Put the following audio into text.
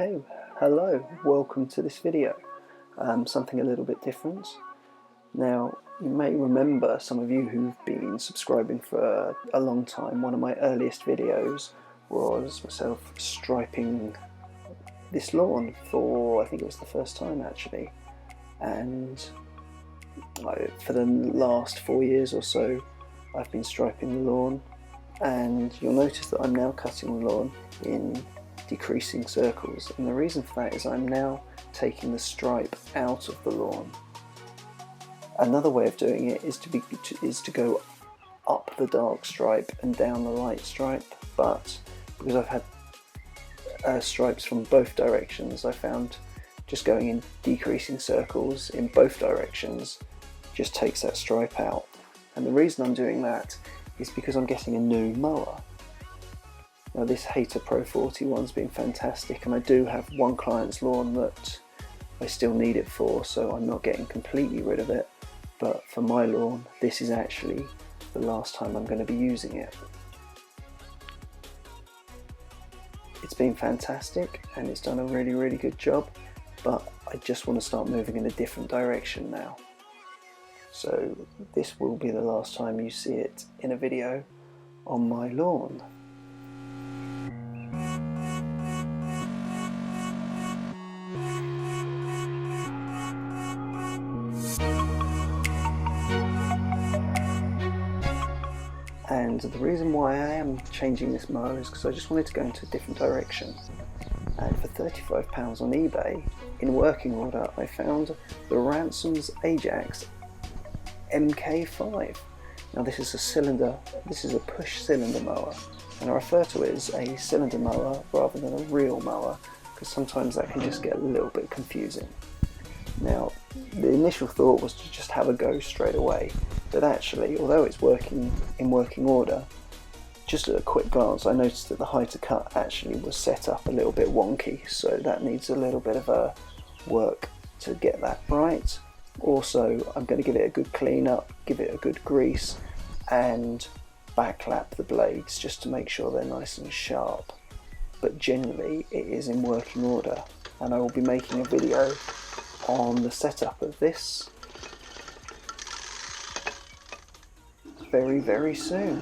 Okay, hello, welcome to this video. Something a little bit different. Now, you may remember, some of you who've been subscribing for a long time, one of my earliest videos was myself striping this lawn for, I think it was the first time actually, and for the last 4 years or so I've been striping the lawn, and you'll notice that I'm now cutting the lawn in decreasing circles, and the reason for that is I'm now taking the stripe out of the lawn. Another way of doing it is to go up the dark stripe and down the light stripe, but because I've had stripes from both directions, I found just going in decreasing circles in both directions just takes that stripe out. And the reason I'm doing that is because I'm getting a new mower. Now, this Hayter Pro 41's been fantastic, and I do have one client's lawn that I still need it for, so I'm not getting completely rid of it, but for my lawn this is actually the last time I'm going to be using it. It's been fantastic and it's done a really good job, but I just want to start moving in a different direction now. So this will be the last time you see it in a video on my lawn. And the reason why I am changing this mower is because I just wanted to go into a different direction. And for £35 on eBay, in working order, I found the Ransom's Ajax MK5. Now this is a push cylinder mower, and I refer to it as a cylinder mower rather than a real mower, because sometimes that can just get a little bit confusing. Now, the initial thought was to just have a go straight away, but actually, although it's working in working order, just at a quick glance I noticed that the Hayter cut actually was set up a little bit wonky, so that needs a little bit of work to get that right. Also, I'm going to give it a good clean up, give it a good grease, and backlap the blades just to make sure they're nice and sharp. But generally it is in working order, and I will be making a video on the setup of this very soon.